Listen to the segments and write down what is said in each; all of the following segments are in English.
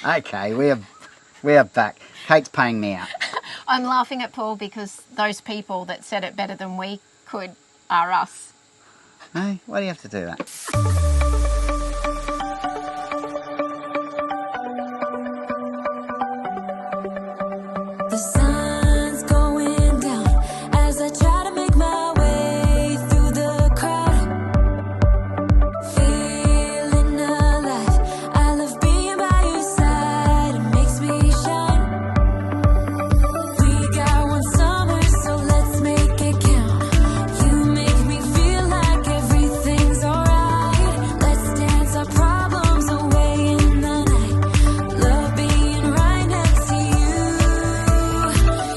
Okay, we are back. Kate's paying me out. I'm laughing at Paul because those people that said it better than we could are us. Hey, why do you have to do that? The sun's going down as I try to make my way through the crowd. Feeling alive, I love being by your side. It makes me shine. We got one summer, so let's make it count. You make me feel like everything's alright. Let's dance our problems away in the night. Love being right next to you.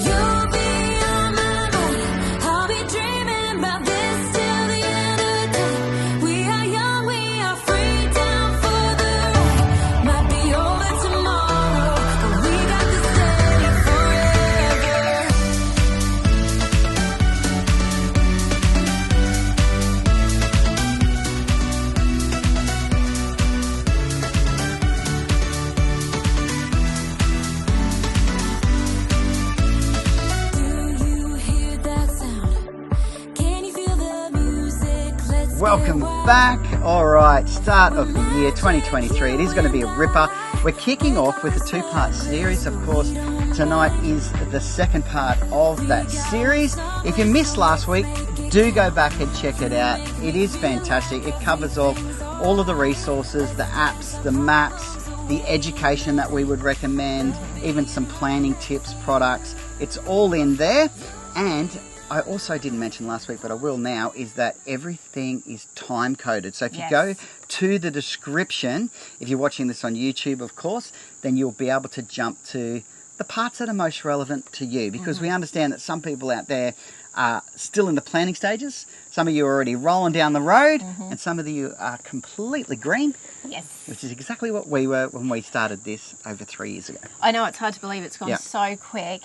You'll be on my mind. I'll be dreaming about this till the end of time. We are young, we are free, down for the ride. Might be over tomorrow, but we got to stay forever. Do you hear that sound? Can you feel the music? Let's Welcome back. All right, start of the year 2023. It is going to be a ripper. We're kicking off with a two-part series. Of course, tonight is the second part of that series. If you missed last week, do go back and check it out. It is fantastic. It covers off all of the resources, the apps, the maps, the education that we would recommend, even some planning tips, products. It's all in there. And I also didn't mention last week, but I will now, is that everything is time coded. So if you go to the description, if you're watching this on YouTube, of course, then you'll be able to jump to the parts that are most relevant to you, because we understand that some people out there are still in the planning stages. Some of you are already rolling down the road, and some of you are completely green, Yes. which is exactly what we were when we started this over 3 years ago. I know it's hard to believe it's gone Yeah. so quick.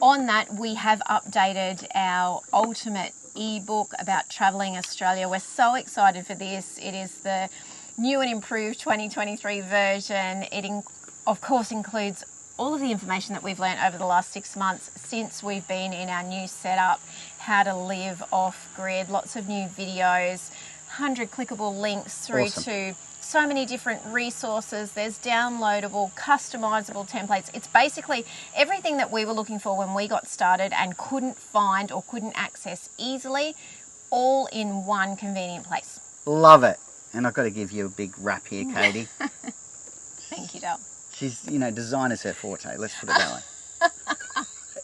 On that, we have updated our ultimate ebook about travelling Australia. We're so excited for this. It is the new and improved 2023 version. It, of course, includes all of the information that we've learned over the last 6 months since we've been in our new setup, how to live off-grid, lots of new videos, 100 clickable links through Awesome. to so many different resources. There's downloadable, customizable templates. It's basically everything that we were looking for when we got started and couldn't find or couldn't access easily, all in one convenient place. Love it. And I've got to give you a big rap here, Katie. Thank you, Dale. She's, design is her forte. Let's put it that way.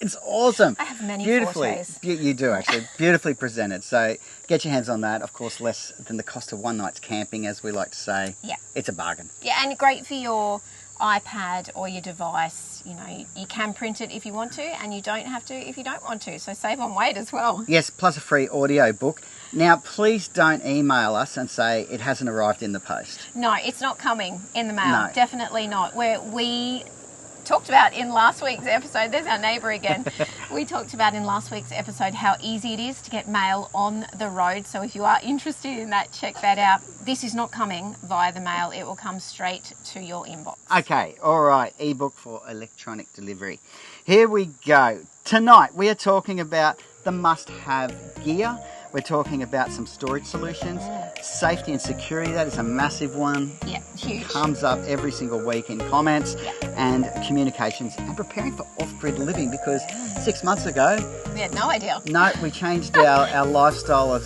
It's awesome. I have many Beautifully. fortes. You do, actually. Beautifully presented. So get your hands on that. Of course, less than the cost of one night's camping, as we like to say. Yeah. It's a bargain. Yeah, and great for your iPad or your device. You can print it if you want to, and you don't have to if you don't want to. So save on weight as well. Yes, plus a free audio book. Now, please don't email us and say it hasn't arrived in the post. No, it's not coming in the mail. No. Definitely not. We talked about in last week's episode, there's our neighbour again. We talked about in last week's episode how easy it is to get mail on the road. So if you are interested in that, check that out. This is not coming via the mail. It will come straight to your inbox. Okay, all right. Ebook for electronic delivery. Here we go. Tonight, we are talking about the must-have gear. We're talking about some storage solutions, safety and security. That is a massive one. Yeah, huge. Comes up every single week in comments, and communications and preparing for off-grid living, because 6 months ago, We had no idea. no, we changed our lifestyle of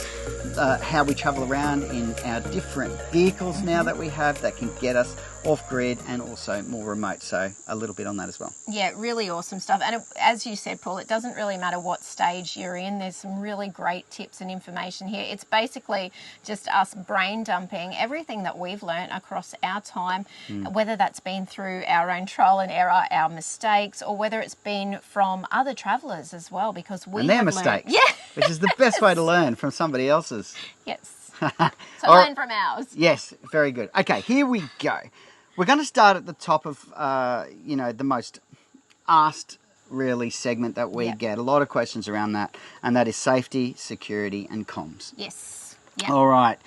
how we travel around in our different vehicles now that we have that can get us off-grid and also more remote. So a little bit on that as well. Yeah, really awesome stuff. And as you said, Paul, it doesn't really matter what stage you're in. There's some really great tips and information here. It's basically just us brain dumping everything that we've learned across our time, whether that's been through our own trial and error, our mistakes, or whether it's been from other travellers as well, because we And their have mistakes. learned. Yeah. Which is the best way to learn, from somebody else's. Yes. All So right. learn from ours. Yes, very good. Okay, here we go. We're going to start at the top of, the most asked, really, segment that we get. A lot of questions around that, and that is safety, security, and comms. Yes. Yeah. All right.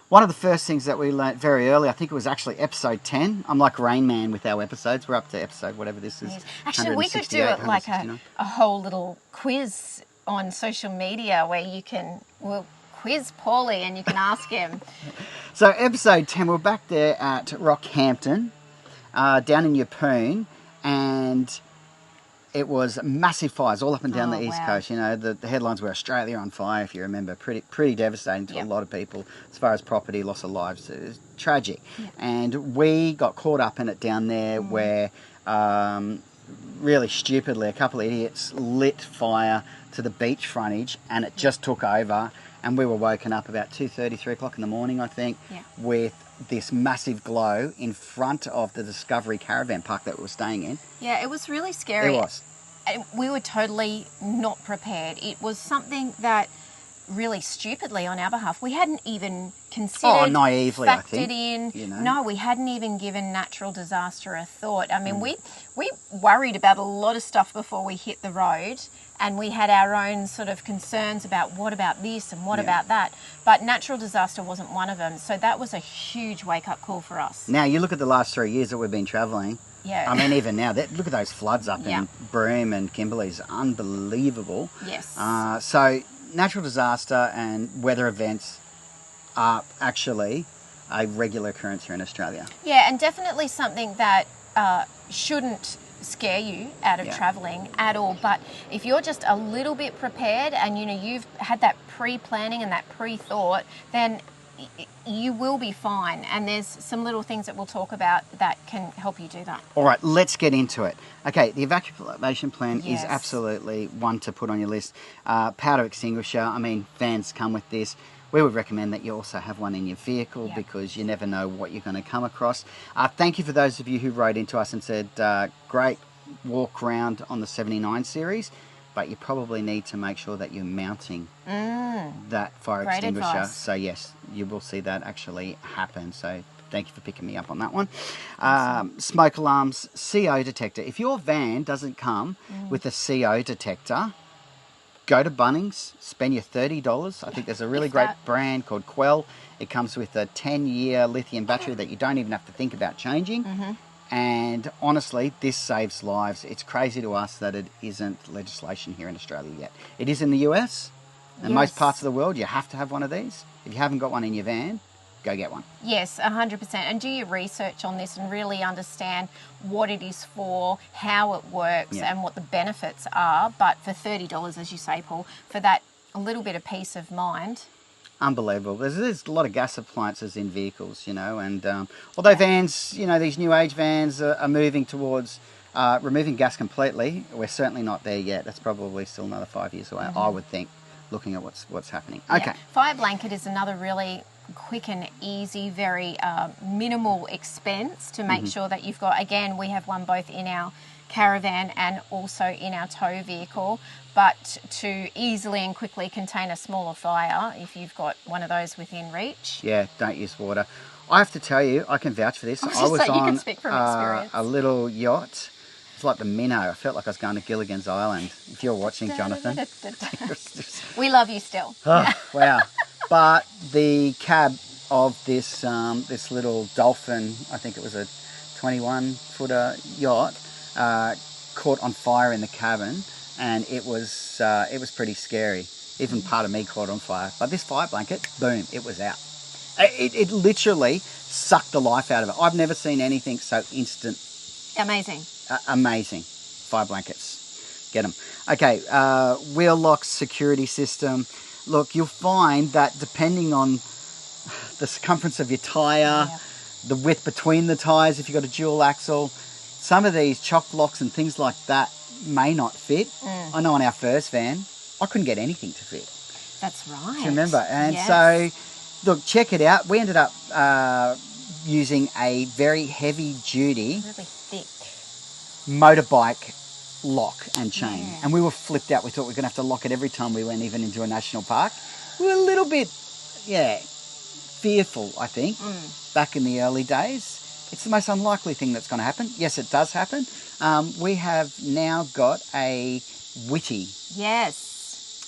One of the first things that we learnt very early, I think it was actually episode 10. I'm like Rain Man with our episodes. We're up to episode whatever this is. Yes. Actually, we could do 168, it like 169. a whole little quiz on social media where we'll quiz Paulie and you can ask him. So episode 10, we're back there at Rockhampton, down in Yeppoon, and it was massive fires all up and down the East wow. Coast. You know, the headlines were Australia on fire, if you remember. Pretty devastating to a Yep. lot of people as far as property, loss of lives. It was tragic. And we got caught up in it down there where really stupidly a couple of idiots lit fire to the beach frontage and it just took over. And we were woken up about 2:30, 3 o'clock in the morning, I think, Yeah. with this massive glow in front of the Discovery Caravan Park that we were staying in. Yeah, it was really scary. It was. And we were totally not prepared. It was something that really stupidly on our behalf, we hadn't even considered, naively, I factored think, in. you know. No, we hadn't even given natural disaster a thought. I mean, we worried about a lot of stuff before we hit the road, and we had our own sort of concerns about what about this and what about that. But natural disaster wasn't one of them. So that was a huge wake-up call for us. Now, you look at the last 3 years that we've been travelling. Yeah. I mean, even now, look at those floods up Yeah. in Broome and Kimberley's unbelievable. Yes. So natural disaster and weather events are actually a regular occurrence here in Australia. Yeah, and definitely something that shouldn't scare you out of Yeah. travelling at all. But if you're just a little bit prepared and, you've had that pre-planning and that pre-thought, then you will be fine. And there's some little things that we'll talk about that can help you do that. All right, let's get into it. Okay, the evacuation plan is Yes. absolutely one to put on your list. Powder extinguisher, I mean, vans come with this. We would recommend that you also have one in your vehicle because you never know what you're going to come across. Thank you for those of you who wrote into us and said, great walk round on the 79 series, but you probably need to make sure that you're mounting that fire Great extinguisher. advice. So yes, you will see that actually happen. So thank you for picking me up on that one. Smoke alarms, CO detector. If your van doesn't come with a CO detector, go to Bunnings, spend your $30. I think there's a really great brand called Quell. It comes with a 10-year lithium battery that you don't even have to think about changing. And honestly, this saves lives. It's crazy to us that it isn't legislation here in Australia yet. It is in the US and most parts of the world. You have to have one of these. If you haven't got one in your van, go get one. Yes, 100%. And do your research on this and really understand what it is for, how it works, and what the benefits are. But for $30, as you say, Paul, for that a little bit of peace of mind. Unbelievable. There's a lot of gas appliances in vehicles, and although vans, these new age vans are moving towards removing gas completely, we're certainly not there yet. That's probably still another 5 years away, I would think, looking at what's happening. Okay. Fire blanket is another really quick and easy, very minimal expense to make sure that you've got, again, we have one both in our caravan and also in our tow vehicle, but to easily and quickly contain a smaller fire if you've got one of those within reach. Yeah, don't use water. I have to tell you, I can vouch for this. I was was just saying, you on can speak from experience. a little yacht. It's like the Minnow. I felt like I was going to Gilligan's Island. If you're watching, Jonathan. We love you still. Oh, wow. But the cab of this this little Dolphin, I think it was a 21-footer yacht, caught on fire in the cabin, and it was pretty scary. Even part of me caught on fire. But this fire blanket, boom, it was out. It literally sucked the life out of it. I've never seen anything so instant. Amazing. Amazing. Fire blankets. Get them. Okay, wheel lock security system. Look, you'll find that depending on the circumference of your tyre, the width between the tyres, if you've got a dual axle, some of these chock locks and things like that may not fit. I know on our first van, I couldn't get anything to fit. That's right. Do you remember? And so, look, check it out. We ended up using a very heavy-duty, really thick motorbike lock and chain. And we were flipped out. We thought we were going to have to lock it every time we went even into a national park. We were a little bit, fearful, I think, back in the early days. It's the most unlikely thing that's going to happen. Yes, it does happen. We have now got a Witty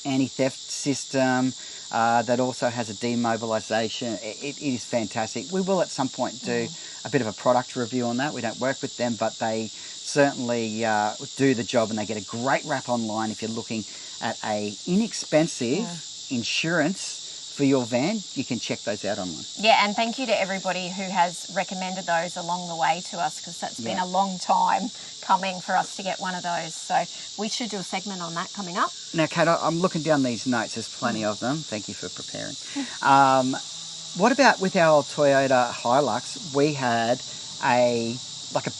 anti-theft system. that also has a demobilisation. It is fantastic. We will at some point do a bit of a product review on that. We don't work with them, but they certainly do the job, and they get a great rap online if you're looking at a inexpensive insurance for your van. You can check those out online. Yeah, and thank you to everybody who has recommended those along the way to us, because that's been a long time coming for us to get one of those. So we should do a segment on that coming up. Now, Kate, I'm looking down these notes. There's plenty of them. Thank you for preparing. What about with our Toyota Hilux? We had a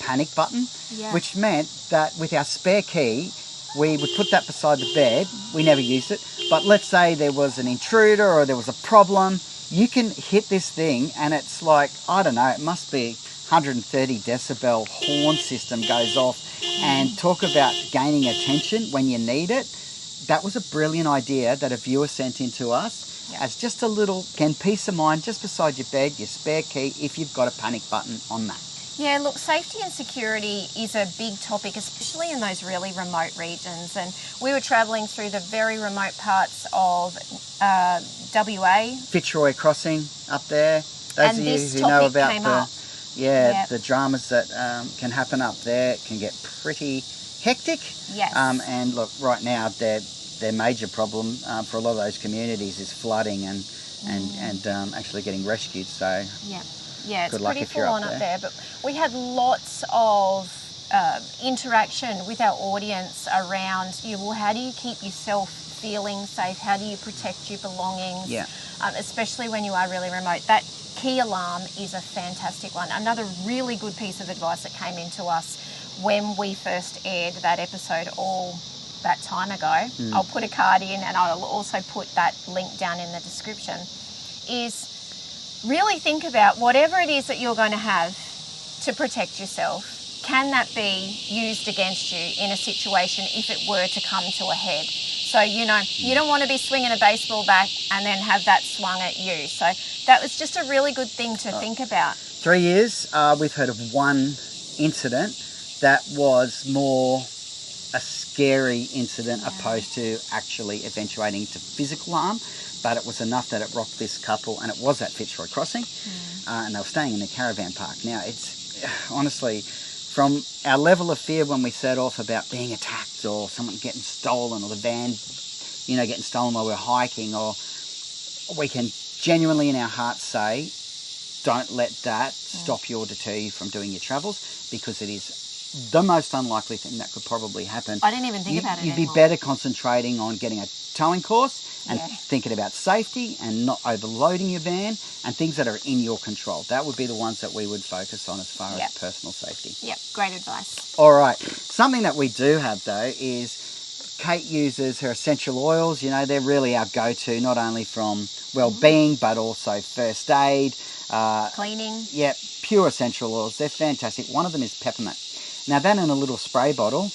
panic button, which meant that with our spare key, we would put that beside the bed. We never used it. But let's say there was an intruder or there was a problem. You can hit this thing and it's like, I don't know, it must be 130 decibel horn system goes off, and talk about gaining attention when you need it. That was a brilliant idea that a viewer sent in to us as just a little, again, peace of mind just beside your bed, your spare key, if you've got a panic button on that. Yeah, look, safety and security is a big topic, especially in those really remote regions. And we were travelling through the very remote parts of WA. Fitzroy Crossing up there. Those of you who know about the dramas that can happen up there, it can get pretty hectic. Yes. And look, right now their major problem for a lot of those communities is flooding and actually getting rescued. So yeah, it's good luck pretty if you're full on up there. But we had lots of interaction with our audience around, well, how do you keep yourself feeling safe? How do you protect your belongings? Yeah. Especially when you are really remote. That key alarm is a fantastic one. Another really good piece of advice that came into us when we first aired that episode all that time ago. I'll put a card in, and I'll also put that link down in the description, is really think about whatever it is that you're going to have to protect yourself. Can that be used against you in a situation if it were to come to a head? So, you don't want to be swinging a baseball bat and then have that swung at you. So that was just a really good thing to think about. 3 years, we've heard of one incident that was more a scary incident opposed to actually eventuating to physical harm. But it was enough that it rocked this couple, and it was at Fitzroy Crossing, and they were staying in the Caravan park. Now, it's honestly, from our level of fear when we set off about being attacked or someone getting stolen or the van, getting stolen while we're hiking, or we can genuinely in our hearts say, don't let that stop you or deter you from doing your travels, because it is the most unlikely thing that could probably happen. I didn't even think about it You'd anymore. be better concentrating on getting a towing course and Yeah. thinking about safety and not overloading your van and things that are in your control. That would be the ones that we would focus on as far as personal safety. Yep, great advice. All right. Something that we do have, though, is Kate uses her essential oils. You know, they're really our go-to, not only from well-being, but also first aid. Cleaning. Yep, pure essential oils. They're fantastic. One of them is peppermint. Now, that in a little spray bottle,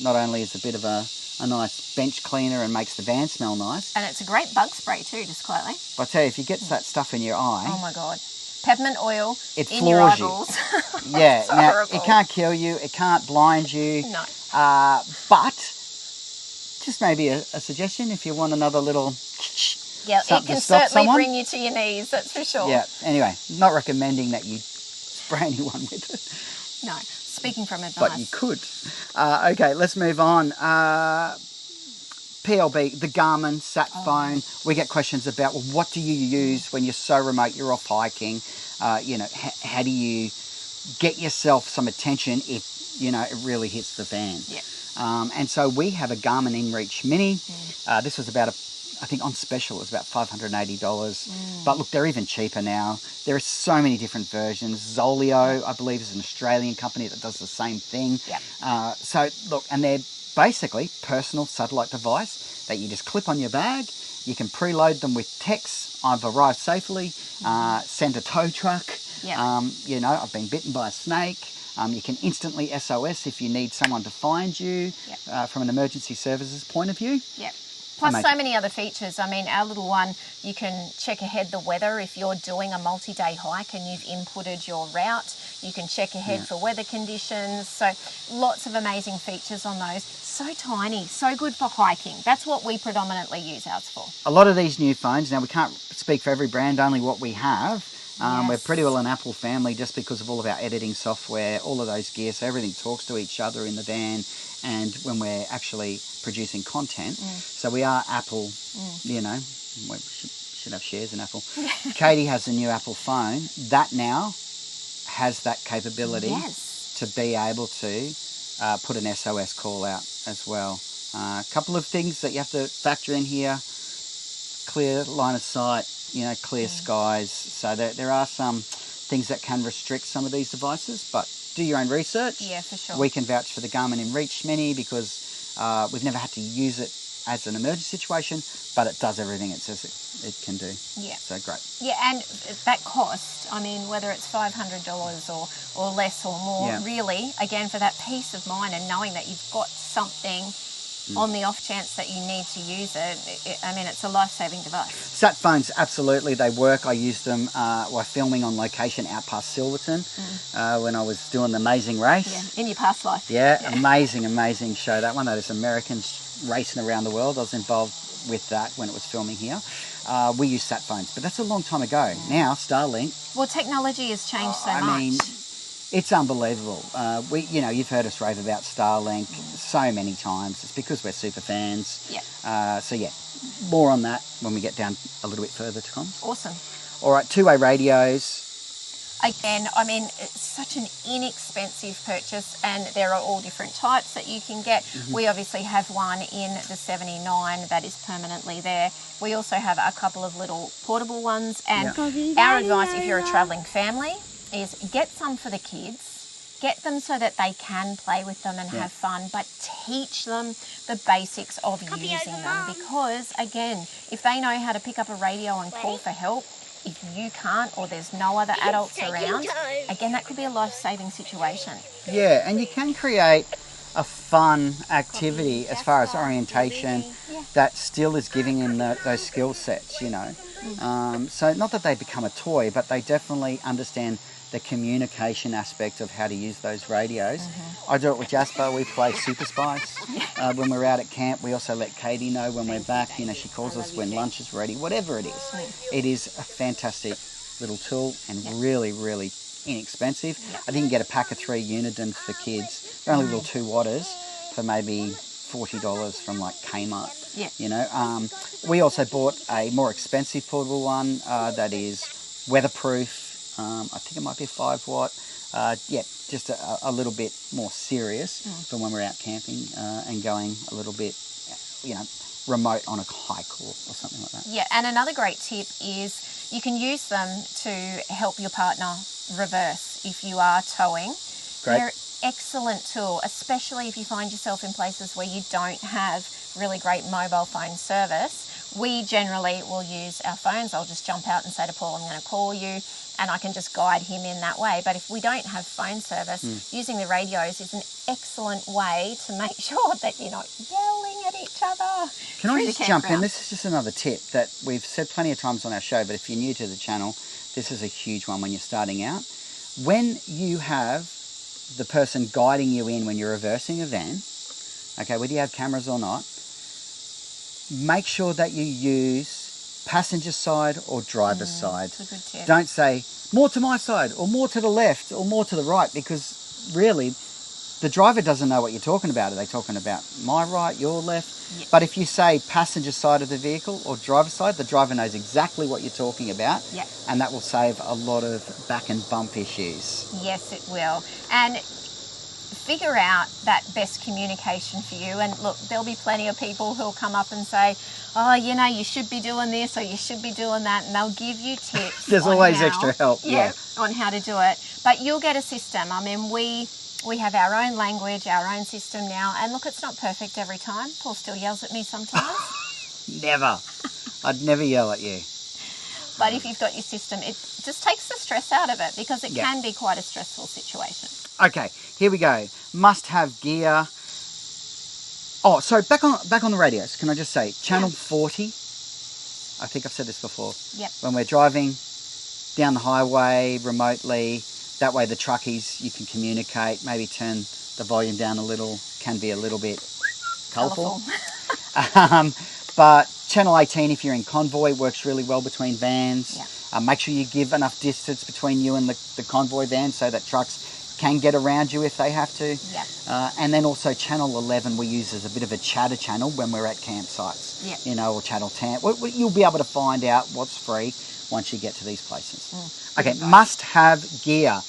not only is a bit of a nice bench cleaner and makes the van smell nice. And it's a great bug spray too, just quietly. But I tell you, if you get that stuff in your eye... Oh my God. Peppermint oil it in your floors you. eyeballs. Yeah, It's now horrible. it can't kill you, it can't blind you. No. But just maybe a suggestion if you want another little... Yeah, it something can to stop certainly someone. bring you to your knees, that's for sure. Yeah, anyway, not recommending that you spray anyone with it. No, speaking from advice. But you could. Okay, let's move on. PLB, the Garmin sat phone. We get questions about, well, what do you use when you're so remote, you're off hiking? How do you get yourself some attention if, it really hits the fan? Yeah. And so we have a Garmin InReach Mini. This was about I think on special it was about $580. But look, they're even cheaper now. There are so many different versions. Zoleo, I believe, is an Australian company that does the same thing. Yep. So look, and they're basically personal satellite device that you just clip on your bag. You can preload them with text. I've arrived safely. Send a tow truck. Yep. I've been bitten by a snake. You can instantly SOS if you need someone to find you from an emergency services point of view. Yep. Plus so many other features. I mean, our little one, you can check ahead the weather if you're doing a multi-day hike and you've inputted your route. You can check ahead for weather conditions. So lots of amazing features on those. So tiny, so good for hiking. That's what we predominantly use ours for. A lot of these new phones, now we can't speak for every brand, only what we have. We're pretty well an Apple family just because of all of our editing software, all of those gear, so everything talks to each other in the van and when we're actually producing content. So we are Apple, you know, we should have shares in Apple. Katie has a new Apple phone. That now has that capability to be able to put an SOS call out as well. A couple of things that you have to factor in here: clear line of sight, you know, clear skies. So there are some things that can restrict some of these devices, but do your own research. Yeah, for sure. We can vouch for the Garmin InReach Mini because we've never had to use it as an emergency situation, but it does everything it says it can do. Yeah. So great. Yeah, and that cost, I mean, whether it's $500 or less or more, really, again, for that peace of mind and knowing that you've got something on the off chance that you need to use it, I mean, it's a life-saving device. Sat phones, absolutely, they work. I used them while filming on location out past Silverton when I was doing the Amazing Race. Yeah, in your past life. Yeah, amazing show. That one, that is Americans racing around the world. I was involved with that when it was filming here. We used sat phones, but that's a long time ago. Now, Starlink. Well, technology has changed so much. I mean, it's unbelievable. You've heard us rave about Starlink so many times. It's because we're super fans. Yeah. So more on that when we get down a little bit further to comms. Awesome. All right, two-way radios. Again, I mean, it's such an inexpensive purchase, and there are all different types that you can get. We obviously have one in the 79 that is permanently there. We also have a couple of little portable ones, and our advice if you're a travelling family is get some for the kids, get them so that they can play with them and have fun, but teach them the basics of using them, because again, if they know how to pick up a radio and call for help, if you can't or there's no other adults around, again, that could be a life-saving situation. Yeah, and you can create a fun activity as far as orientation that still is giving them those skill sets, you know. So not that they become a toy, but they definitely understand the communication aspect of how to use those radios. I do it with Jasper. We play Super Spice when we're out at camp. We also let Katie know when we're back. You know, she calls us when lunch is ready, whatever it is. It is a fantastic little tool and really, really inexpensive. I think you can get a pack of 3 Unidons for kids. They're only little 2 watters for maybe $40 from like Kmart. Yeah. You know, we also bought a more expensive portable one that is weatherproof. I think it might be a 5 watt. Just a little bit more serious for when we're out camping and going a little bit, remote on a hike or something like that. Yeah, and another great tip is you can use them to help your partner reverse if you are towing. Great. They're excellent tool, especially if you find yourself in places where you don't have really great mobile phone service. We generally will use our phones. I'll just jump out and say to Paul, I'm going to call you, and I can just guide him in that way. But if we don't have phone service, using the radios is an excellent way to make sure that you're not yelling at each other. Can I just jump in? This is just another tip that we've said plenty of times on our show, but if you're new to the channel, this is a huge one when you're starting out. When you have the person guiding you in when you're reversing a van, okay, whether you have cameras or not, make sure that you use passenger side or driver's side. That's a good tip. Don't say more to my side or more to the left or more to the right, because really the driver doesn't know what you're talking about. Are they talking about my right, your left? Yep. But if you say passenger side of the vehicle or driver's side, the driver knows exactly what you're talking about. Yep. And that will save a lot of back and bump issues. Yes, it will. And figure out that best communication for you. And look, there'll be plenty of people who'll come up and say, oh, you should be doing this or you should be doing that, and they'll give you tips. There's always extra help. Yeah, on how to do it. But you'll get a system. I mean, we have our own language, our own system now, and look, it's not perfect every time. Paul still yells at me sometimes. Never. I'd never yell at you. But if you've got your system, it just takes the stress out of it, because it can be quite a stressful situation. Okay, here we go. Must-have gear. Oh, sorry, back on the radios. Can I just say, channel 40, I think I've said this before. Yep. When we're driving down the highway remotely, That way the truckies, you can communicate, maybe turn the volume down a little, can be a little bit colourful. But channel 18, if you're in convoy, works really well between vans. Yeah. Make sure you give enough distance between you and the convoy van so that trucks can get around you if they have to. Yeah. And then also channel 11 we use as a bit of a chatter channel when we're at campsites. Yeah. You know, or channel 10. You'll be able to find out what's free once you get to these places. Okay, must-have gear.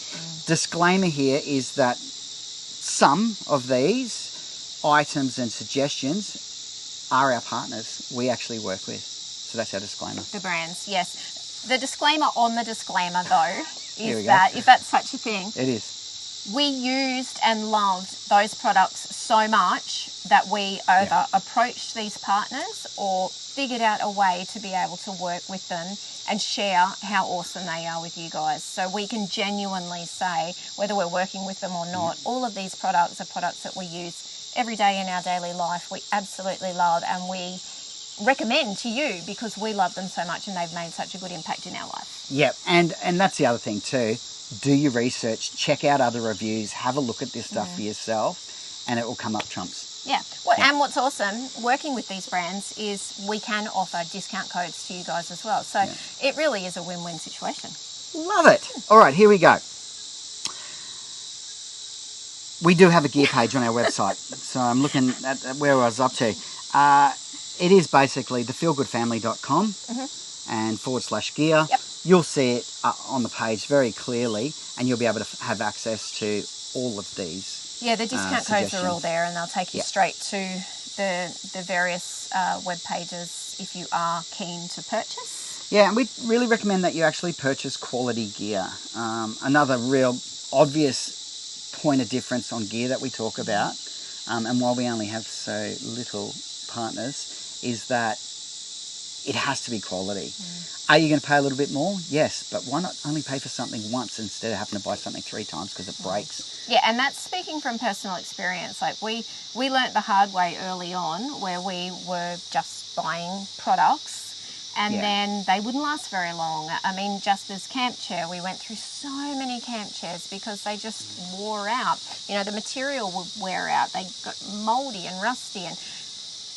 Disclaimer here is that some of these items and suggestions are our partners we actually work with. So that's our disclaimer. The brands, yes. The disclaimer on the disclaimer, though, Here we is go. that, if that's such a thing, It is. we used and loved those products so much that we either approached these partners or figured out a way to be able to work with them and share how awesome they are with you guys. So we can genuinely say, whether we're working with them or not, all of these products are products that we use every day in our daily life. We absolutely love, and we recommend to you because we love them so much and they've made such a good impact in our life. Yep, and that's the other thing too. Do your research, check out other reviews, have a look at this stuff for yourself, and it will come up trumps. Yeah. Well, and what's awesome working with these brands is we can offer discount codes to you guys as well. So it really is a win-win situation. Love it. All right, here we go. We do have a gear page on our website. So I'm looking at where I was up to. It is basically thefeelgoodfamily.com and /gear. Yep. You'll see it on the page very clearly, and you'll be able to have access to all of these. Yeah, the discount codes are all there, and they'll take you straight to the various web pages if you are keen to purchase. Yeah, and we really recommend that you actually purchase quality gear. Another real obvious point of difference on gear that we talk about, and why we only have so little partners, is that it has to be quality. Are you going to pay a little bit more? Yes, but why not only pay for something once instead of having to buy something 3 times because it breaks? Yeah, and that's speaking from personal experience. Like we learnt the hard way early on, where we were just buying products and then they wouldn't last very long. I mean, just as camp chair, we went through so many camp chairs because they just wore out. You know, the material would wear out. They got mouldy and rusty, and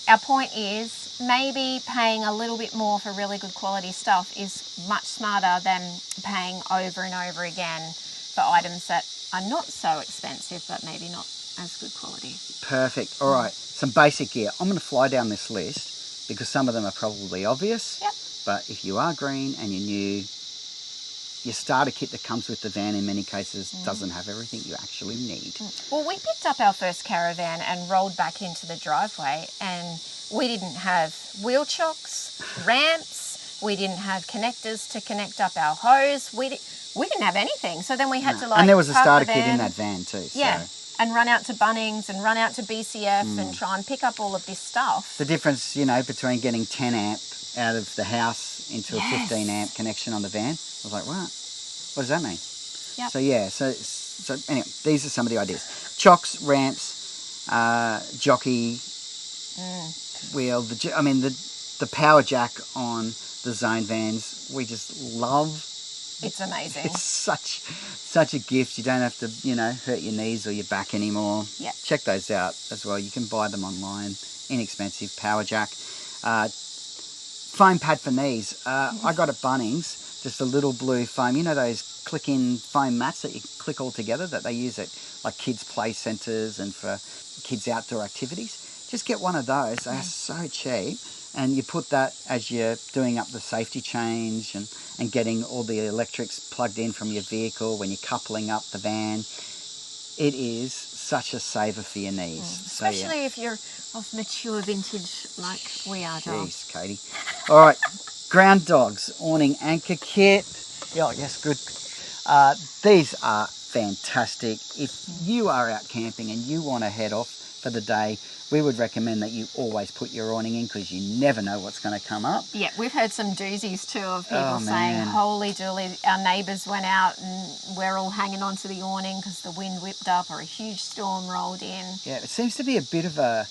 our point is maybe paying a little bit more for really good quality stuff is much smarter than paying over and over again for items that are not so expensive but maybe not as good quality. Perfect. All right, some basic gear. I'm going to fly down this list because some of them are probably obvious. Yep. But if you are green and you're new, your starter kit that comes with the van in many cases doesn't have everything you actually need. Well, we picked up our first Caravan and rolled back into the driveway, and we didn't have wheel chocks, ramps, we didn't have connectors to connect up our hose, we didn't have anything. So then we had to And there was a park starter the kit in van. that van too. Yeah, So and run out to Bunnings and run out to BCF and try and pick up all of this stuff. the difference, you know, between getting 10 amp out of the house into a 15 amp connection on the van, I was like, what does that mean? Yep. So yeah, so anyway, these are some of the ideas. Chocks, ramps, jockey, wheel, the power jack on the Zone vans, we just love. It's amazing. It's such a gift. You don't have to, you know, hurt your knees or your back anymore. Yeah. Check those out as well. You can buy them online. Inexpensive power jack. Foam pad for knees. I got at Bunnings just a little blue foam. You know those click-in foam mats that you click all together that they use at like kids' play centres and for kids' outdoor activities? Just get one of those. They are so cheap. And you put that as you're doing up the safety change and getting all the electrics plugged in from your vehicle when you're coupling up the van. It is such a saver for your knees. Especially if you're of mature vintage like we are, Dom. Jeez, Katie. All right, ground dogs, awning anchor kit. Oh, yes, good. These are fantastic. If you are out camping and you want to head off for the day, we would recommend that you always put your awning in because you never know what's going to come up. Yeah, we've heard some doozies too of people saying, man. holy dooly, our neighbours went out and we're all hanging onto the awning because the wind whipped up or a huge storm rolled in. Yeah, it seems to be a bit of a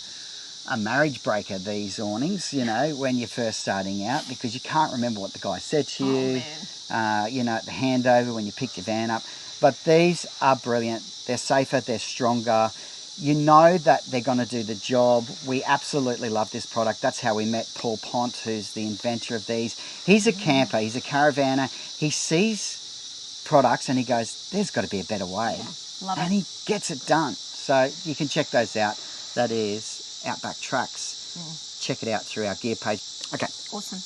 marriage breaker, these awnings, you know, when you're first starting out because you can't remember what the guy said to you. Oh, man. You know, at the handover when you picked your van up. But these are brilliant. They're safer, they're stronger. You know that they're going to do the job. We absolutely love this product. That's how we met Paul Pont, who's the inventor of these. He's a camper, he's a caravanner. He sees products and he goes, there's got to be a better way. Yeah, love and it. he gets it done. So you can check those out. That is Outback Trucks. Check it out through our gear page. Okay. Awesome.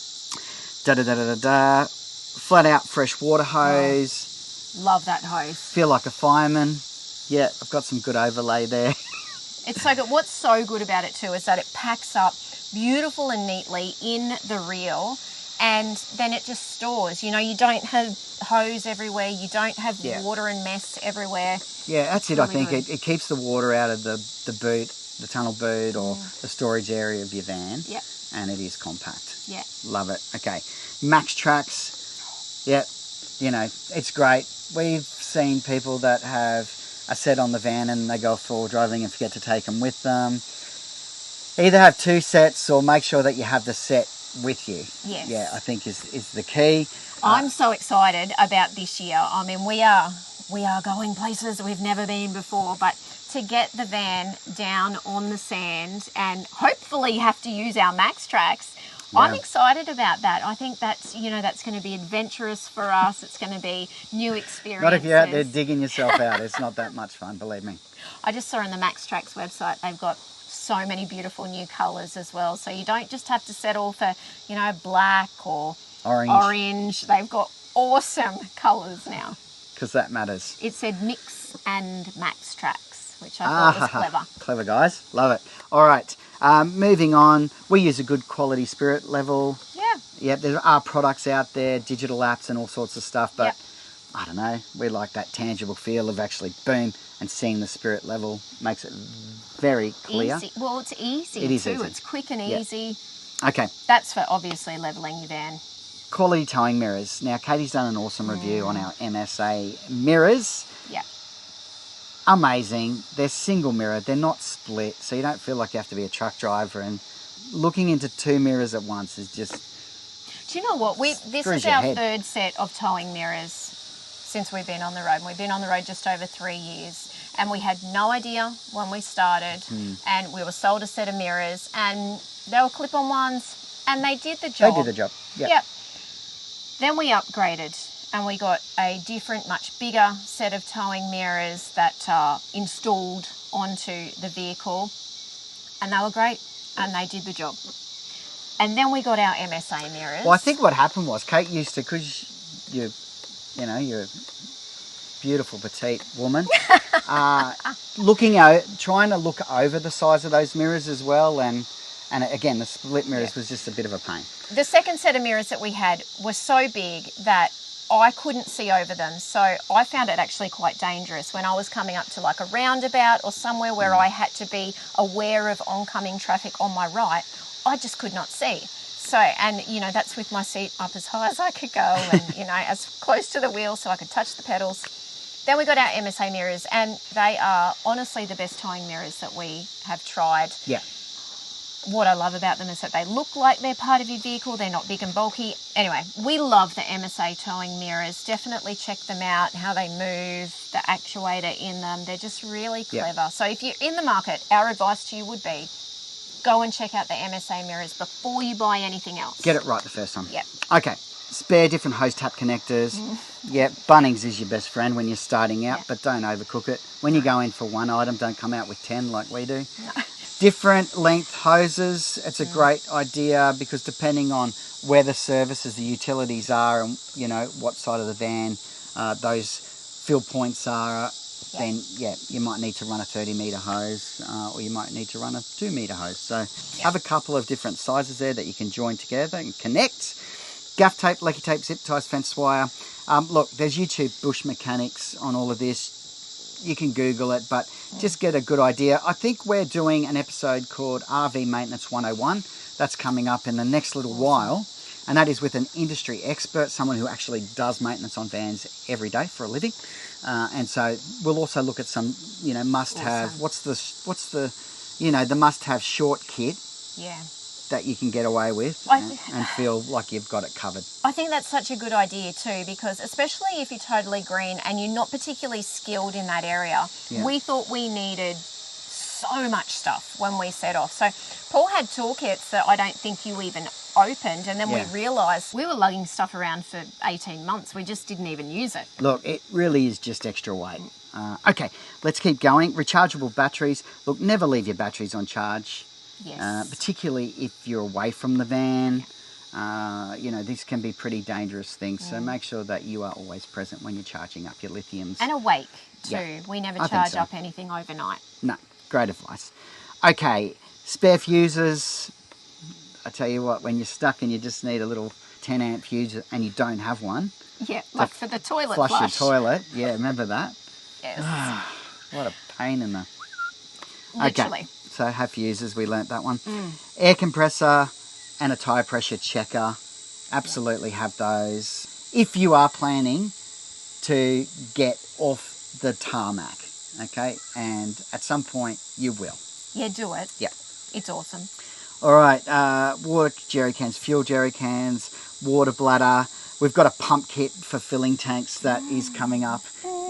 Da-da-da-da-da. Flat out fresh water hose. Love that hose. Feel like a fireman. Yeah, I've got some good overlay there. It's so good. What's so good about it too is that it packs up beautiful and neatly in the reel, and then it just stores. You know, you don't have hose everywhere. You don't have water and mess everywhere. Yeah, that's it. Really I think good. it keeps the water out of the boot, the tunnel boot, or the storage area of your van. Yep. And it is compact. Yeah. Love it. Okay. Max Tracks. Yeah, you know, it's great. We've seen people that have a set on the van and they go for driving and forget to take them with them. Either have two sets or make sure that you have the set with you. Yes. Yeah, I think is the key. I'm so excited about this year. I mean, we are going places we've never been before, but to get the van down on the sand and hopefully have to use our Max Tracks, I'm excited about that. I think that's going to be adventurous for us. It's going to be new experiences. Not if you're out there digging yourself out. It's not that much fun, believe me. I just saw on the Max Tracks website they've got so many beautiful new colours as well. So you don't just have to settle for, black or orange. They've got awesome colours now. Because that matters. It said Mix and Max Tracks, which I thought was clever. Clever, guys. Love it. All right. Moving on. We use a good quality spirit level. Yeah. Yeah, there are products out there, digital apps and all sorts of stuff, but I don't know. We like that tangible feel of actually, boom, and seeing the spirit level makes it very clear. Easy. Well, it's easy It is too. easy. It's quick and easy. Okay. That's for obviously levelling your van. Quality towing mirrors. Now, Katie's done an awesome review on our MSA mirrors. Yeah. Amazing. They're single mirror. They're not split, so you don't feel like you have to be a truck driver. And looking into two mirrors at once is just... Do you know what? This is our third set of towing mirrors since we've been on the road. We've been on the road just over 3 years, and we had no idea when we started, and we were sold a set of mirrors, and they were clip-on ones, and they did the job. They did the job. Yep. Then we upgraded, and we got a different, much bigger set of towing mirrors that are installed onto the vehicle, and they were great, and they did the job. And then we got our MSA mirrors. Well, I think what happened was Kate used to, because you're a beautiful petite woman, trying to look over the size of those mirrors as well, and again, the split mirrors was just a bit of a pain. The second set of mirrors that we had were so big that I couldn't see over them, so I found it actually quite dangerous when I was coming up to like a roundabout or somewhere where I had to be aware of oncoming traffic on my right. I just could not see. So, and that's with my seat up as high as I could go and, as close to the wheel so I could touch the pedals. Then we got our MSA mirrors, and they are honestly the best towing mirrors that we have tried. Yeah. What I love about them is that they look like they're part of your vehicle. They're not big and bulky. Anyway, we love the MSA towing mirrors. Definitely check them out, how they move, the actuator in them. They're just really clever. Yeah. So if you're in the market, our advice to you would be go and check out the MSA mirrors before you buy anything else. Get it right the first time. Yep. Okay. Spare different hose tap connectors. Yeah, Bunnings is your best friend when you're starting out, but don't overcook it. When you go in for one item, don't come out with 10 like we do. No. Different length hoses. It's a great idea because depending on where the services, the utilities are, and what side of the van those fill points are, then you might need to run a 30-metre hose or you might need to run a 2-metre hose. So have a couple of different sizes there that you can join together and connect. Gaff tape, lecky tape, zip ties, fence wire. Look, there's YouTube bush mechanics on all of this. You can Google it, but just get a good idea. I think we're doing an episode called RV Maintenance 101. That's coming up in the next little while. And that is with an industry expert, someone who actually does maintenance on vans every day for a living. And so we'll also look at some, must-have. What's the the must-have short kit? Yeah. that you can get away with and feel like you've got it covered. I think that's such a good idea too, because especially if you're totally green and you're not particularly skilled in that area, we thought we needed so much stuff when we set off. So Paul had toolkits that I don't think you even opened, and then we realised we were lugging stuff around for 18 months. We just didn't even use it. Look, it really is just extra weight. Okay, let's keep going. Rechargeable batteries. Look, never leave your batteries on charge. Yes. Particularly if you're away from the van. You know, these can be pretty dangerous things, so make sure that you are always present when you're charging up your lithiums. And awake too. Yeah, We never I think charge so. up anything overnight. No, great advice. Okay, spare fuses. I tell you what, when you're stuck and you just need a little 10 amp fuse and you don't have one. Yeah, like for the toilet flush your toilet. Yeah, remember that? Yes. What a pain in the... Literally. Okay, so have fuses, we learnt that one. Air compressor and a tyre pressure checker. Absolutely have those. If you are planning to get off the tarmac, okay, and at some point you will. Yeah, do it. Yeah. It's awesome. All right, water jerry cans, fuel jerry cans, water bladder. We've got a pump kit for filling tanks that is coming up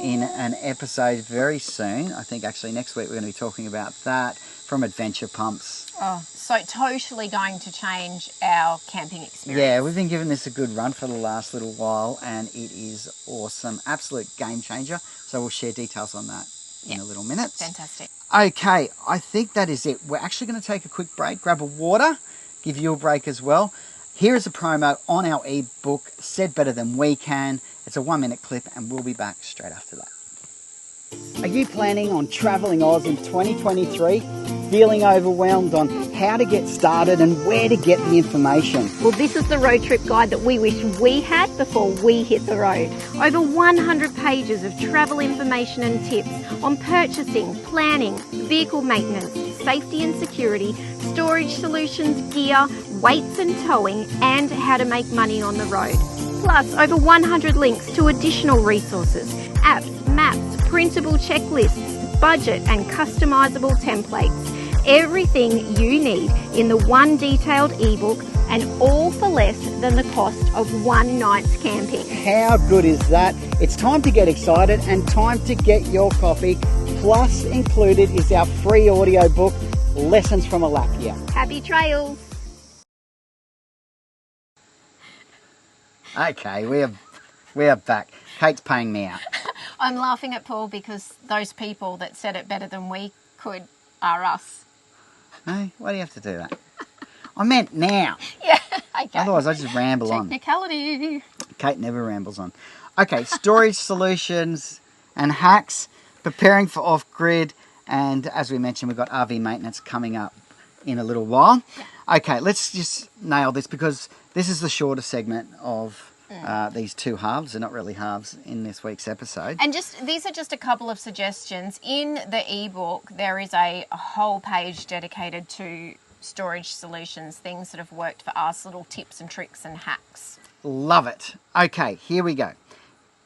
in an episode very soon. I think actually next week we're going to be talking about that from Adventure Pumps. Oh, so totally going to change our camping experience. Yeah, we've been giving this a good run for the last little while and it is awesome. Absolute game changer. So we'll share details on that in a little minute. Fantastic. Okay, I think that is it. We're actually going to take a quick break, grab a water, give you a break as well. Here is a promo on our ebook, Said Better Than We Can. It's a 1-minute clip and we'll be back straight after that. Are you planning on travelling Oz in 2023? Feeling overwhelmed on how to get started and where to get the information? Well, this is the road trip guide that we wish we had before we hit the road. Over 100 pages of travel information and tips on purchasing, planning, vehicle maintenance, safety and security, storage solutions, gear, weights and towing, and how to make money on the road. Plus, over 100 links to additional resources, apps, maps, printable checklists, budget and customizable templates. Everything you need in the one detailed ebook, and all for less than the cost of one night's camping. How good is that? It's time to get excited and time to get your copy. Plus included is our free audio book, Lessons from a Lap Year. Happy trails! Okay, we are back. Kate's paying me out. I'm laughing at Paul because those people that said it better than we could are us. Hey, why do you have to do that? I meant now. Yeah, okay. Otherwise, I just ramble on. Technicality. Kate never rambles on. Okay, storage solutions and hacks, preparing for off-grid, and as we mentioned, we've got RV maintenance coming up in a little while. Okay, let's just nail this because this is the shorter segment of these two halves. They're not really halves in this week's episode. And these are just a couple of suggestions. In the ebook, there is a whole page dedicated to storage solutions, things that have worked for us, little tips and tricks and hacks. Love it. Okay, here we go.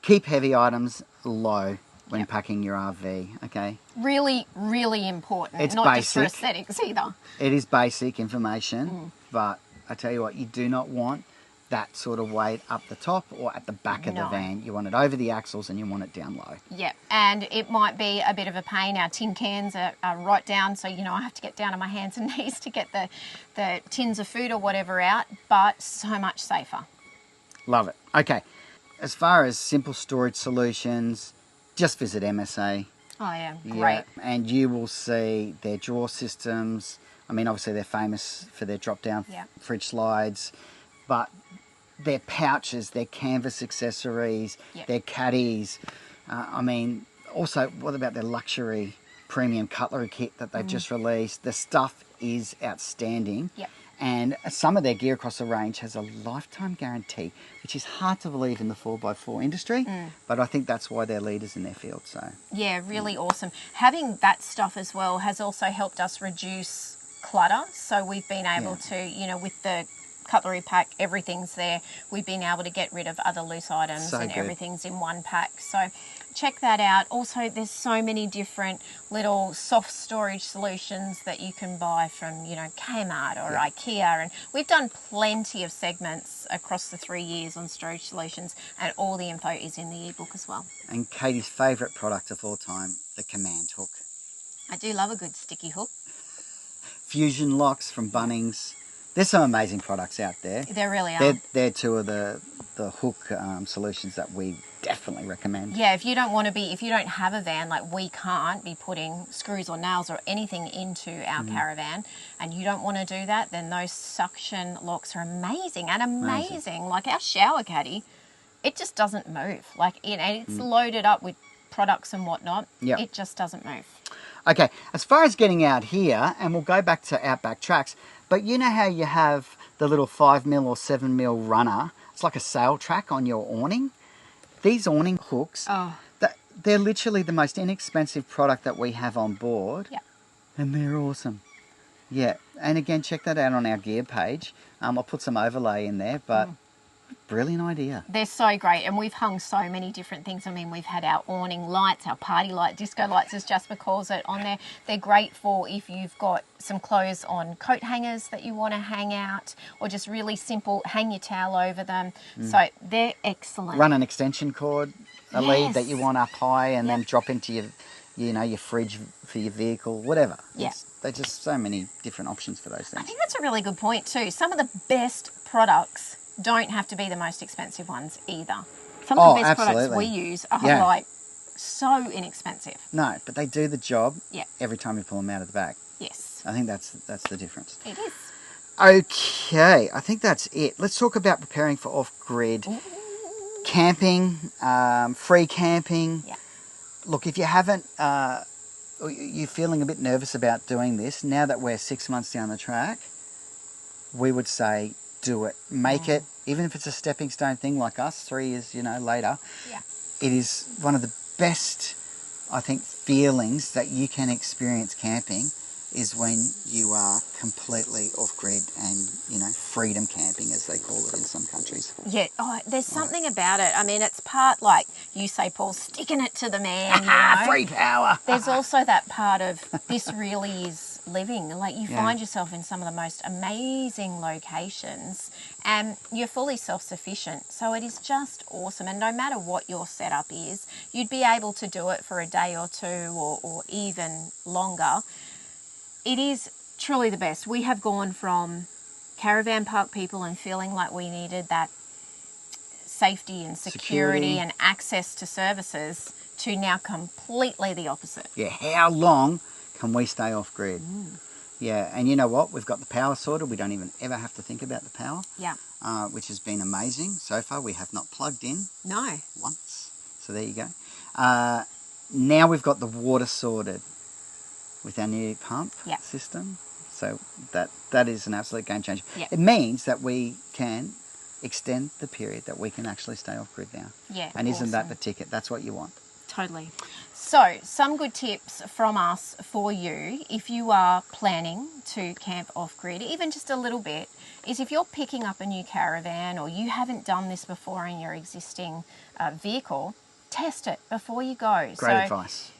Keep heavy items low when packing your RV, okay? Really, really important. It's not just for basic. aesthetics either. It is basic information, but I tell you what, you do not want that sort of weight up the top or at the back of the van. You want it over the axles and you want it down low. Yeah, and it might be a bit of a pain. Our tin cans are right down, so, you know, I have to get down on my hands and knees to get the tins of food or whatever out, but so much safer. Love it. Okay, as far as simple storage solutions, just visit MSA. Oh, yeah, great. Yeah, and you will see their drawer systems. I mean, obviously they're famous for their drop-down fridge slides, but their pouches, their canvas accessories, their caddies. I mean, also, what about their luxury premium cutlery kit that they've just released? The stuff is outstanding. Yep. And some of their gear across the range has a lifetime guarantee, which is hard to believe in the 4x4 industry, but I think that's why they're leaders in their field. So yeah, really awesome. Having that stuff as well has also helped us reduce clutter. So we've been able to, you know, with the cutlery pack, everything's there. We've been able to get rid of other loose items and everything's in one pack. So check that out. Also, there's so many different little soft storage solutions that you can buy from, you know, Kmart or IKEA. And we've done plenty of segments across the 3 years on storage solutions, and all the info is in the ebook as well. And Katie's favourite product of all time, the Command Hook. I do love a good sticky hook. Fusion locks from Bunnings. There's some amazing products out there. There really are. They're two of the hook solutions that we definitely recommend. Yeah, if you don't have a van, like we can't be putting screws or nails or anything into our caravan, and you don't want to do that, then those suction locks are amazing. Like our shower caddy, it just doesn't move. Like, and it's loaded up with products and whatnot. Yep. It just doesn't move. Okay, as far as getting out here, and we'll go back to Outback Tracks, but you know how you have the little 5mm or 7mm runner? It's like a sail track on your awning. These awning hooks, they're literally the most inexpensive product that we have on board. Yeah. And they're awesome. Yeah, and again, check that out on our gear page. I'll put some overlay in there, but brilliant idea. They're so great, and we've hung so many different things. I mean, we've had our awning lights, our party light, disco lights, as Jasper calls it, on there. They're great for if you've got some clothes on coat hangers that you want to hang out, or just really simple, hang your towel over them. So they're excellent. Run an extension cord, a lead that you want up high, and then drop into your fridge for your vehicle, whatever. Yeah. There's just so many different options for those I things. think that's a really good point too. Some of the best products don't have to be the most expensive ones either. Some of the best products we use are like so inexpensive. No, but they do the job Yeah. every time you pull them out of the bag. Yes, I think that's the difference. it is. Okay, I think that's it. Let's talk about preparing for off-grid camping, free camping. Yeah. Look, if you haven't, you're feeling a bit nervous about doing this, now that we're 6 months down the track, we would say do it. Make it, even if it's a stepping stone thing like us, 3 years, later. Yeah. It is one of the best, I think, feelings that you can experience camping is when you are completely off-grid and, freedom camping, as they call it in some countries. Yeah, there's something about it. I mean, it's part, like you say, Paul, sticking it to the man, Free power! There's also that part of this really is living. Like, you find yourself in some of the most amazing locations and you're fully self-sufficient. So it is just awesome. And no matter what your setup is, you'd be able to do it for a day or two or even longer. It is truly the best. We have gone from caravan park people and feeling like we needed that safety and security and access to services to now completely the opposite. Yeah, how long can we stay off-grid? Yeah, and you know what? We've got the power sorted. We don't even ever have to think about the power. Yeah. Which has been amazing. So far, we have not plugged in No. once. So there you go. Now we've got the water sorted with our new pump system. So that is an absolute game changer. Yeah. It means that we can extend the period that we can actually stay off-grid now. Yeah. And isn't that the ticket? That's what you want. Totally. So, some good tips from us for you if you are planning to camp off-grid, even just a little bit, is if you're picking up a new caravan or you haven't done this before in your existing vehicle, test it before you go. Great advice.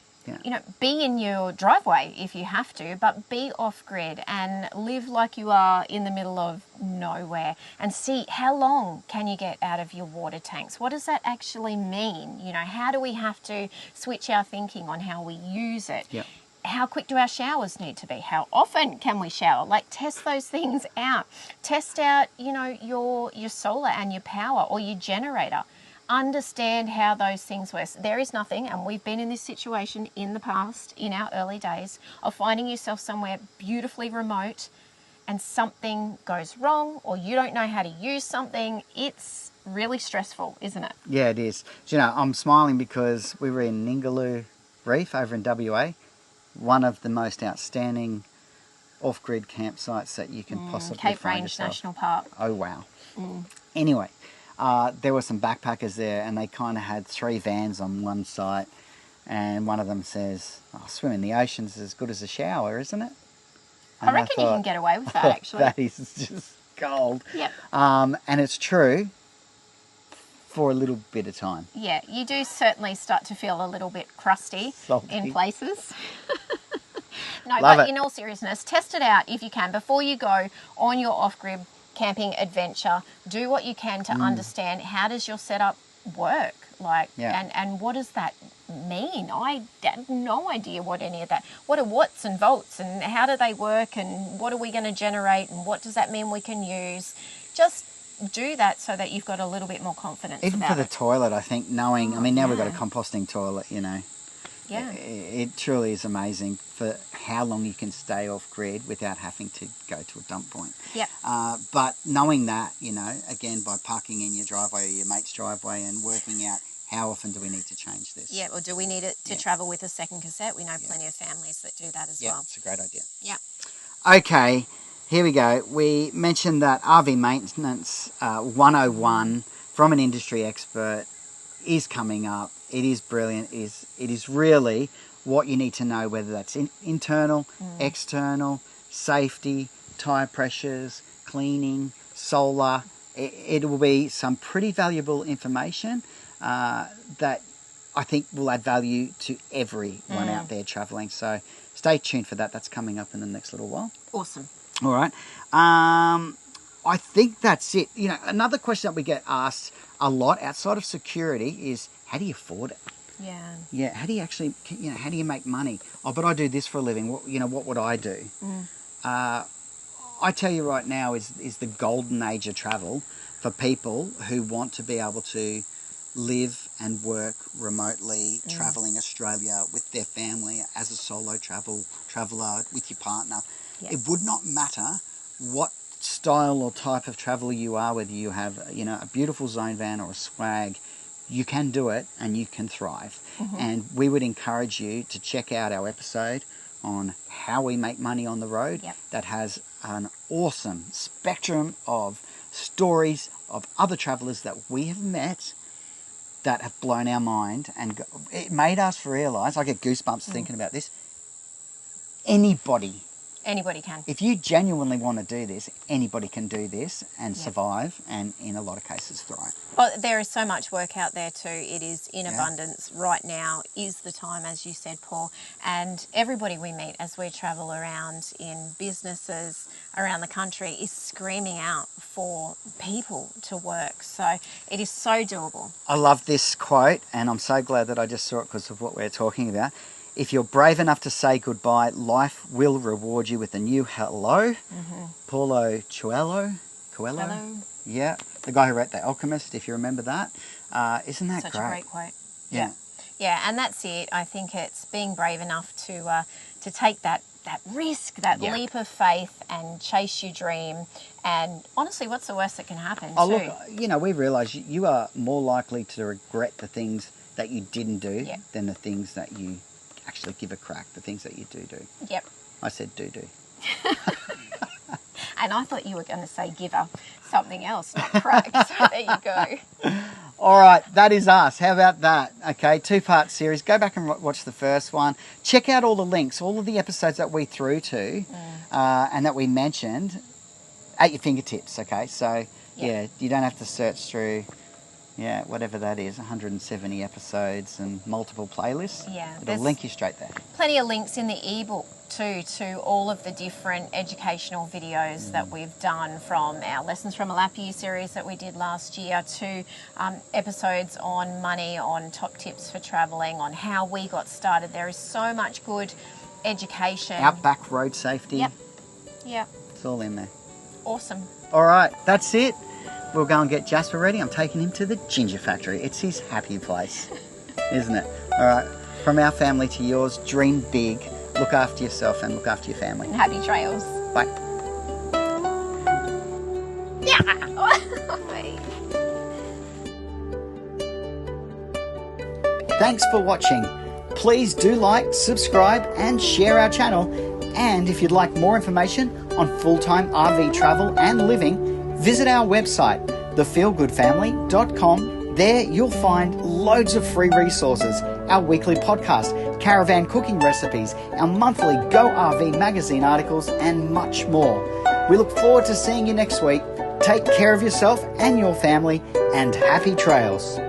Yeah. Be in your driveway if you have to, but be off-grid and live like you are in the middle of nowhere and see how long can you get out of your water tanks. What does that actually mean? How do we have to switch our thinking on how we use it? Yep. How quick do our showers need to be? How often can we shower? Like, test those things out. Test out, your solar and your power or your generator. Understand how those things work. There is nothing, and we've been in this situation in the past, in our early days, of finding yourself somewhere beautifully remote and something goes wrong or you don't know how to use something. It's really stressful, isn't it? Yeah, it is. I'm smiling because we were in Ningaloo Reef over in WA, one of the most outstanding off-grid campsites that you can possibly Cape find Range yourself. National Park. Oh, wow. Anyway, there were some backpackers there and they kind of had 3 vans on one site, and one of them says, swim in the ocean's as good as a shower, isn't it? And I reckon you can get away with that, actually. That is just gold. Yep. And it's true. for a little bit of time. Yeah, you do certainly start to feel a little bit crusty Salty. in places. No, Love but it. in all seriousness, test it out if you can before you go on your off-grid camping adventure. Do what you can to understand how does your setup work, and what does that mean? I had no idea what any of that. What are watts and volts, and how do they work, and what are we going to generate, and what does that mean we can use? Just do that so that you've got a little bit more confidence. Even about for the it. toilet, I think knowing. I mean, now we've got a yeah. composting toilet. Yeah. It truly is amazing for how long you can stay off grid without having to go to a dump point. Yep. But knowing that, again, by parking in your driveway or your mate's driveway and working out how often do we need to change this. Yeah, or do we need it to travel with a second cassette? We know plenty of families that do that as Yeah, well. it's a great idea. Yeah. Okay, here we go. We mentioned that RV Maintenance 101 from an industry expert is coming up. It is brilliant. It is really what you need to know, whether that's internal, external, safety, tyre pressures, cleaning, solar. It will be some pretty valuable information that I think will add value to everyone out there travelling. So stay tuned for that. That's coming up in the next little while. Awesome. All right. I think that's it. Another question that we get asked a lot outside of security is, how do you afford it? Yeah. Yeah, how do you actually, how do you make money? Oh, but I do this for a living. What would I do? I tell you right now is the golden age of travel for people who want to be able to live and work remotely, travelling Australia with their family as a solo traveller with your partner. Yes. It would not matter what style or type of traveller you are, whether you have a beautiful zone van or a swag. You can do it and you can thrive. And we would encourage you to check out our episode on how we make money on the road. Yep. That has an awesome spectrum of stories of other travellers that we have met that have blown our mind, and it made us realise, I get goosebumps thinking about this, anybody can. if you genuinely want to do this, anybody can do this and survive, and in a lot of cases thrive. Well, there is so much work out there too. It is in abundance. Right now is the time, as you said, Paul. And everybody we meet as we travel around in businesses around the country is screaming out for people to work. So it is so doable. I love this quote, and I'm so glad that I just saw it because of what we're talking about. If you're brave enough to say goodbye, life will reward you with a new hello. Paulo Coelho? Hello. Yeah, the guy who wrote The Alchemist, if you remember that. Isn't that Such great? a great quote. Yeah. Yeah, and that's it. I think it's being brave enough to take that risk, that leap of faith, and chase your dream. And honestly, what's the worst that can happen? Oh, look, we realise you are more likely to regret the things that you didn't do than the things that you actually give a crack, the things that you do. Yep. I said do. And I thought you were going to say give her something else, not crack. So there you go. All right, that is us. How about that? Okay, 2-part series. Go back and watch the first one. Check out all the links, all of the episodes that we threw to and that we mentioned at your fingertips, okay? So, you don't have to search through, whatever that is, 170 episodes and multiple playlists. Yeah. It'll link you straight there. Plenty of links in the ebook too to all of the different educational videos that we've done, from our Lessons from a Lap Year series that we did last year to episodes on money, on top tips for travelling, on how we got started. There is so much good education. Outback road safety. Yep. It's all in there. Awesome. All right, that's it. We'll go and get Jasper ready. I'm taking him to the Ginger Factory. It's his happy place, isn't it? All right, from our family to yours, dream big. Look after yourself and look after your family. And happy trails. Bye. Thanks for watching. Please do like, subscribe and share our channel. And if you'd like more information on full-time RV travel and living, visit our website, thefeelgoodfamily.com. There you'll find loads of free resources, our weekly podcast, Caravan cooking recipes, our monthly Go RV magazine articles, and much more. We look forward to seeing you next week. Take care of yourself and your family, and happy trails.